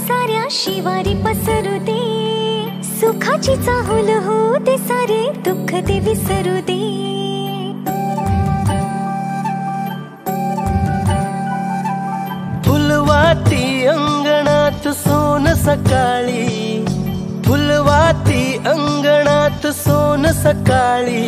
साऱ्या शिवारी पसरू दे, सुखाची चाहुल होऊ दे, सारे दुःख ते विसरू दे. फुलवाती अंगणात सोन सकाळी, फुलवाती अंगणात सोन सकाळी,